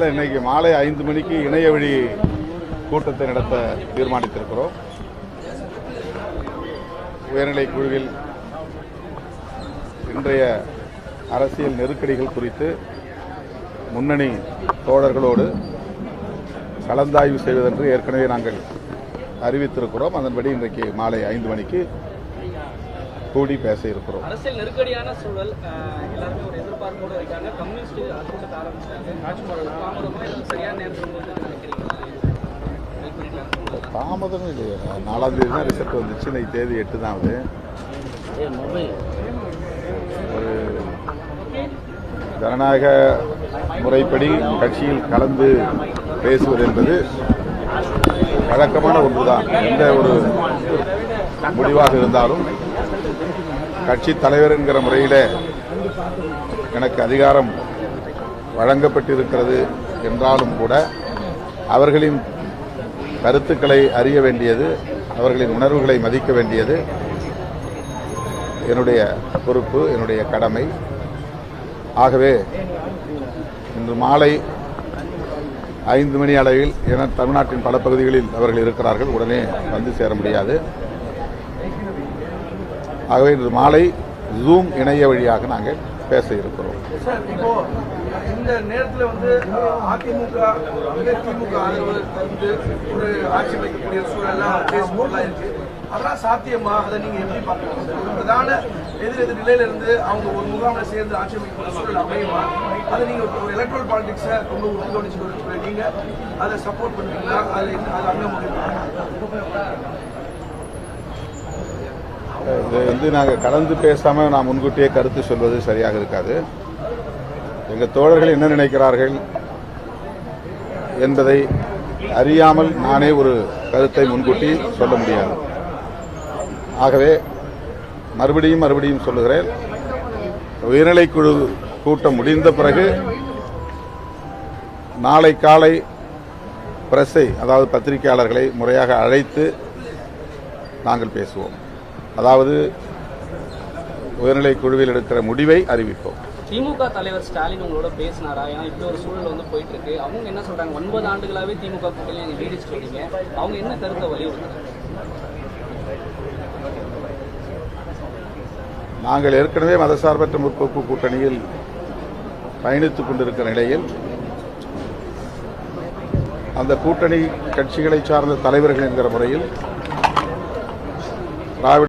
இன்னைக்கு மாலை 5 மணிக்கு இணைய வழி கூட்டத்தை நடத்த தீர்மானித்திருக்கிறோம். உயர்நிலை குழுவில் இன்றைய அரசியல் நெருக்கடிகள் குறித்து முன்னணி தோழர்களோடு கலந்தாய்வு செய்வதென்று ஏற்கனவே நாங்கள் அறிவித்திருக்கிறோம். அதன்படி இன்றைக்கு மாலை 5 மணிக்கு கூடி பேச இருக்கிறோம். அரசியல் நெருக்கடியான சூழல் எல்லாருமே ஒரு எதிர்பார்ப்போடு இருக்காங்க. கம்யூனிஸ்ட் கூட்டத்தை ஆரம்பிச்சிட்டாங்க. சரியான நேரத்தில் தாமதம் இல்லையா? 4ஆம் தேதி தான் ரிசல்ட் வந்துச்சு. இன்னைக்கு தேதி 8 தான் ஆகுது. ஒரு ஜனநாயக முறைப்படி கட்சியில் கலந்து பேசுவது என்பது வழக்கமான ஒன்றுதான். எந்த ஒரு முடிவாக இருந்தாலும் கட்சி தலைவர் என்கிற முறையில் எனக்கு அதிகாரம் வழங்கப்பட்டிருக்கிறது என்றாலும் கூட அவர்களின் கருத்துக்களை அறிய வேண்டியது, அவர்களின் உணர்வுகளை மதிக்க வேண்டியது என்னுடைய பொறுப்பு, என்னுடைய கடமை. ஆகவே இன்று மாலை 5 மணி அளவில் என தமிழ்நாட்டின் பல பகுதிகளில் அவர்கள் இருக்கிறார்கள், உடனே வந்து சேர முடியாது. ஆகவே இன்று மாலை ஜூம் இணைய வழியாக நாங்கள் பேச இருக்கிறோம். இப்போ இந்த நேரத்தில் அதிமுக திமுக ஆதரவு ஒரு ஆட்சி அமைக்கக்கூடிய சூழலாம் பேசும்போதெல்லாம் இருக்கு. அதெல்லாம் சாத்தியமா? அதை நீங்க எப்படி பார்க்கணும்? பிரதான எதிர் நிலையில இருந்து அவங்க ஒரு முகாமில் சேர்ந்து ஆட்சி அமைக்கக்கூடிய சூழல் அமையுமா? அதை நீங்க எலக்ட்ரல் பாலிடிக்ஸை ரொம்ப உள்கவனிச்சு நீங்க அதை சப்போர்ட் பண்ணுவீங்களா? அது அங்க இது நாங்கள் கலந்து பேசாமல் நான் முன்கூட்டியே கருத்து சொல்வது சரியாக இருக்காது. எங்கள் தோழர்கள் என்ன நினைக்கிறார்கள் என்பதை அறியாமல் நானே ஒரு கருத்தை முன்கூட்டி சொல்ல முடியாது. ஆகவே மறுபடியும் சொல்லுகிறேன், உயர்நிலை குழு கூட்டம் முடிந்த பிறகு நாளை காலை பிரஸை, அதாவது பத்திரிகையாளர்களை முறையாக அழைத்து நாங்கள் பேசுவோம். அதாவது உயர்நிலை குழுவில் எடுக்கிற முடிவை அறிவிப்போம். திமுக தலைவர் ஸ்டாலின் உங்களோட பேசினாரா? ஏன்னா இப்படி ஒரு சூழல் போயிட்டு இருக்கு. அவங்க என்ன சொல்றாங்க? 9 ஆண்டுகளாவே திமுக கூட்டணி நீங்க நீடிச்சுட்டு வரீங்க. அவங்க என்ன கருத்தை வலியுறுத்துறாங்க? நாங்கள் ஏற்கனவே மதசார்பற்ற முற்போக்கு கூட்டணியில் பயணித்துக் கொண்டிருக்கிற நிலையில் அந்த கூட்டணி கட்சிகளை சார்ந்த தலைவர்கள் என்கிற முறையில் திராவிட